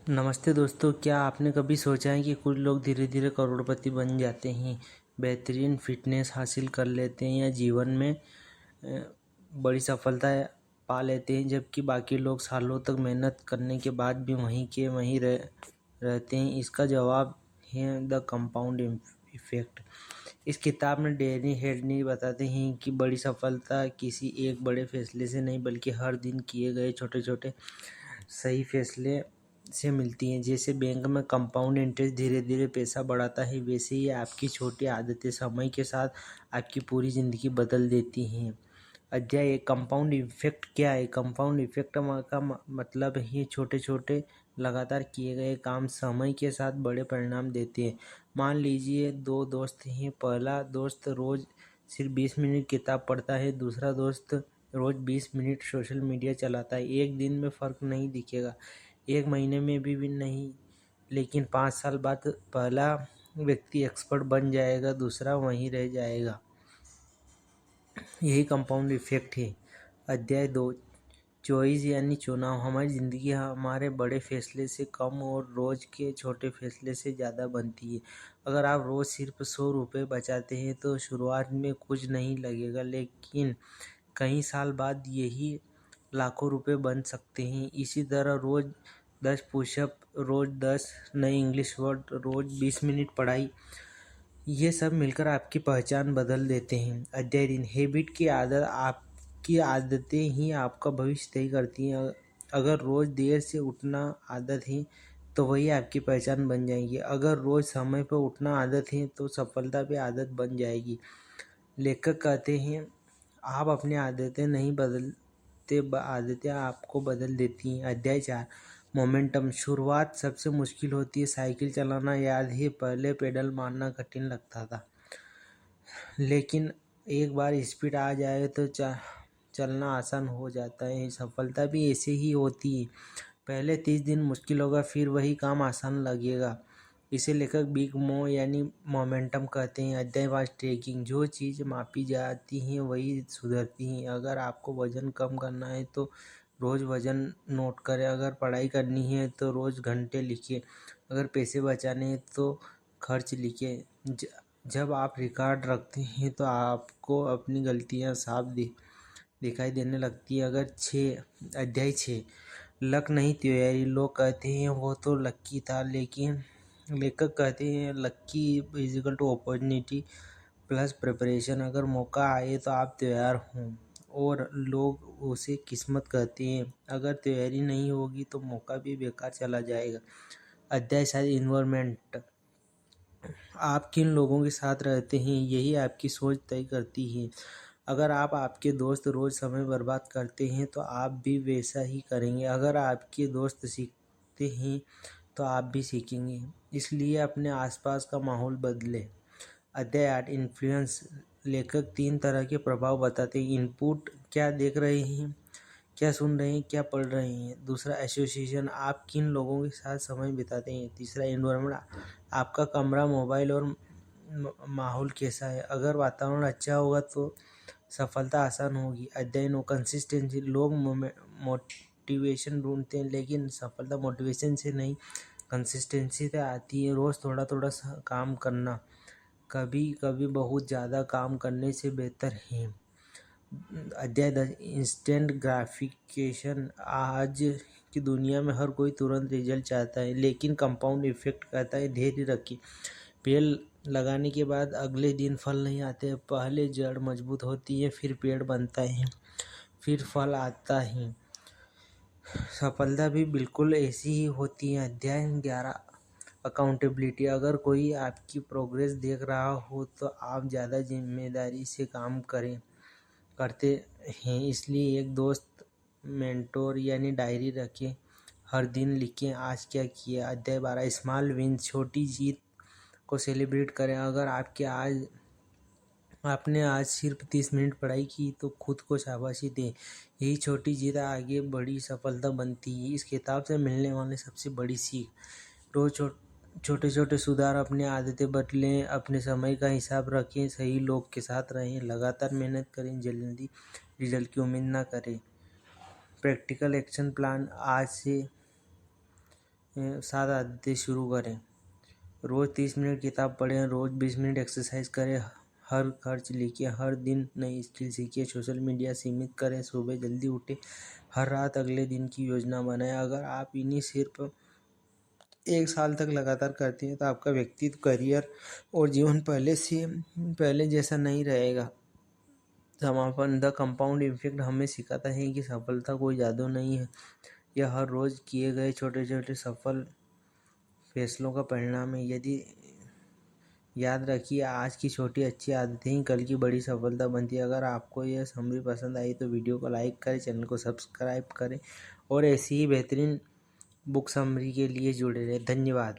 नमस्ते दोस्तों, क्या आपने कभी सोचा है कि कुछ लोग धीरे धीरे करोड़पति बन जाते हैं, बेहतरीन फिटनेस हासिल कर लेते हैं या जीवन में बड़ी सफलता पा लेते हैं, जबकि बाकी लोग सालों तक मेहनत करने के बाद भी वहीं के वहीं रहते हैं। इसका जवाब है द कंपाउंड इफेक्ट। इस किताब में डैनी हेडनी बताते हैं कि बड़ी सफलता किसी एक बड़े फैसले से नहीं, बल्कि हर दिन किए गए छोटे छोटे सही फैसले से मिलती हैं। जैसे बैंक में कंपाउंड इंटरेस्ट धीरे धीरे पैसा बढ़ाता है, वैसे ही आपकी छोटी आदतें समय के साथ आपकी पूरी ज़िंदगी बदल देती हैं। अध्याय एक, कंपाउंड इफेक्ट क्या है। कंपाउंड इफेक्ट का मतलब है छोटे छोटे लगातार किए गए काम समय के साथ बड़े परिणाम देते हैं। मान लीजिए दो दोस्त हैं। पहला दोस्त रोज़ सिर्फ 20 मिनट किताब पढ़ता है, दूसरा दोस्त रोज़ 20 मिनट सोशल मीडिया चलाता है। एक दिन में फ़र्क नहीं दिखेगा, एक महीने में भी नहीं, लेकिन 5 साल बाद पहला व्यक्ति एक्सपर्ट बन जाएगा, दूसरा वहीं रह जाएगा। यही कंपाउंड इफेक्ट है। अध्याय 2, चॉइस यानी चुनाव। हमारी ज़िंदगी हमारे बड़े फैसले से कम और रोज़ के छोटे फैसले से ज़्यादा बनती है। अगर आप रोज़ सिर्फ 100 रुपये बचाते हैं तो शुरुआत में कुछ नहीं लगेगा, लेकिन कई साल बाद यही लाखों रुपए बन सकते हैं। इसी तरह रोज़ 10 पुशअप, रोज़ 10 नए इंग्लिश वर्ड, रोज़ 20 मिनट पढ़ाई, ये सब मिलकर आपकी पहचान बदल देते हैं। अध्याय 3, हैबिट की आदत। आपकी आदतें ही आपका भविष्य तय करती हैं। अगर रोज़ देर से उठना आदत है तो वही आपकी पहचान बन जाएगी। अगर रोज़ समय पर उठना आदत है तो सफलता भी आदत बन जाएगी। लेखक कहते हैं, आप अपनी आदतें नहीं बदलते, आदतें आपको बदल देती हैं। अध्याय 4, मोमेंटम। शुरुआत सबसे मुश्किल होती है। साइकिल चलाना याद है, पहले पेडल मारना कठिन लगता था, लेकिन एक बार स्पीड आ जाए तो चलना आसान हो जाता है। सफलता भी ऐसे ही होती है। पहले 30 दिन मुश्किल होगा, फिर वही काम आसान लगेगा। इसे लेखक बिग मो यानी मोमेंटम कहते हैं। अध्याय 5, ट्रैकिंग। जो चीज़ मापी जाती हैं वही सुधरती हैं। अगर आपको वजन कम करना है तो रोज़ वजन नोट करें। अगर पढ़ाई करनी है तो रोज़ घंटे लिखिए। अगर पैसे बचाने हैं तो खर्च लिखिए। जब आप रिकॉर्ड रखते हैं तो आपको अपनी गलतियाँ साफ दिखाई देने लगती है। अध्याय 6, लक नहीं तैयारी। लोग कहते हैं वो तो लक्की था, लेकिन लेखक कहते हैं lucky is equal to opportunity plus preparation. अगर मौका आए तो आप तैयार हों, और लोग उसे किस्मत कहते हैं। अगर तैयारी नहीं होगी तो मौका भी बेकार चला जाएगा। अध्याय 7, इन्वायरमेंट। आप किन लोगों के साथ रहते हैं यही आपकी सोच तय करती है। अगर आप आपके दोस्त रोज़ समय बर्बाद करते हैं तो आप भी वैसा ही करेंगे। अगर आपके दोस्त सीखते हैं तो आप भी सीखेंगे। इसलिए अपने आसपास का माहौल बदलें। अध्याय 8, इन्फ्लुएंस। लेखक 3 तरह के प्रभाव बताते हैं। इनपुट, क्या देख रहे हैं, क्या सुन रहे हैं, क्या पढ़ रहे हैं। दूसरा, एसोसिएशन, आप किन लोगों के साथ समय बिताते हैं। तीसरा, एनवायरनमेंट, आपका कमरा, मोबाइल और माहौल कैसा है। अगर वातावरण अच्छा होगा तो सफलता आसान होगी। अध्याय 9, कंसिस्टेंसी। लोग मोटिवेशन ढूंढते हैं, लेकिन सफलता मोटिवेशन से नहीं, कंसिस्टेंसी से आती है। रोज़ थोड़ा थोड़ा काम करना कभी कभी बहुत ज़्यादा काम करने से बेहतर है। अध्याय 10, इंस्टेंट ग्राफिकेशन। आज की दुनिया में हर कोई तुरंत रिजल्ट चाहता है, लेकिन कंपाउंड इफेक्ट कहता है धैर्य रखिए। पेड़ लगाने के बाद अगले दिन फल नहीं आते। पहले जड़ मजबूत होती है, फिर पेड़ बनता है, फिर फल आता है। सफलता भी बिल्कुल ऐसी ही होती है। अध्याय 11, अकाउंटेबिलिटी। अगर कोई आपकी प्रोग्रेस देख रहा हो तो आप ज़्यादा जिम्मेदारी से काम करते हैं। इसलिए एक दोस्त, मेंटोर यानी डायरी रखें, हर दिन लिखें आज क्या किया। अध्याय 12, स्मॉल विन। छोटी जीत को सेलिब्रेट करें। अगर आपने आज सिर्फ 30 मिनट पढ़ाई की तो खुद को शाबाशी दें। यही छोटी जीत आगे बड़ी सफलता बनती है। इस किताब से मिलने वाली सबसे बड़ी सीख, रोज छोटे छोटे सुधार, अपनी आदतें बदलें, अपने समय का हिसाब रखें, सही लोग के साथ रहें, लगातार मेहनत करें, जल्दी रिजल्ट की उम्मीद ना करें। प्रैक्टिकल एक्शन प्लान, आज से 7 आदतें शुरू करें। रोज़ 30 मिनट किताब पढ़ें, रोज़ 20 मिनट एक्सरसाइज करें, हर खर्च लिखिए, हर दिन नई स्किल सीखिए, सोशल मीडिया सीमित करें, सुबह जल्दी उठें, हर रात अगले दिन की योजना बनाएं। अगर आप इन्हीं सिर्फ 1 साल तक लगातार करते हैं तो आपका व्यक्तित्व, करियर और जीवन पहले जैसा नहीं रहेगा। समापन। द कंपाउंड इफेक्ट हमें सिखाता है कि सफलता कोई जादू नहीं है, यह हर रोज़ किए गए छोटे छोटे सफल फैसलों का परिणाम है। यदि याद रखिए, आज की छोटी अच्छी आदतें ही कल की बड़ी सफलता बनती है। अगर आपको यह समरी पसंद आई तो वीडियो को लाइक करें, चैनल को सब्सक्राइब करें और ऐसी ही बेहतरीन बुक समरी के लिए जुड़े रहें। धन्यवाद।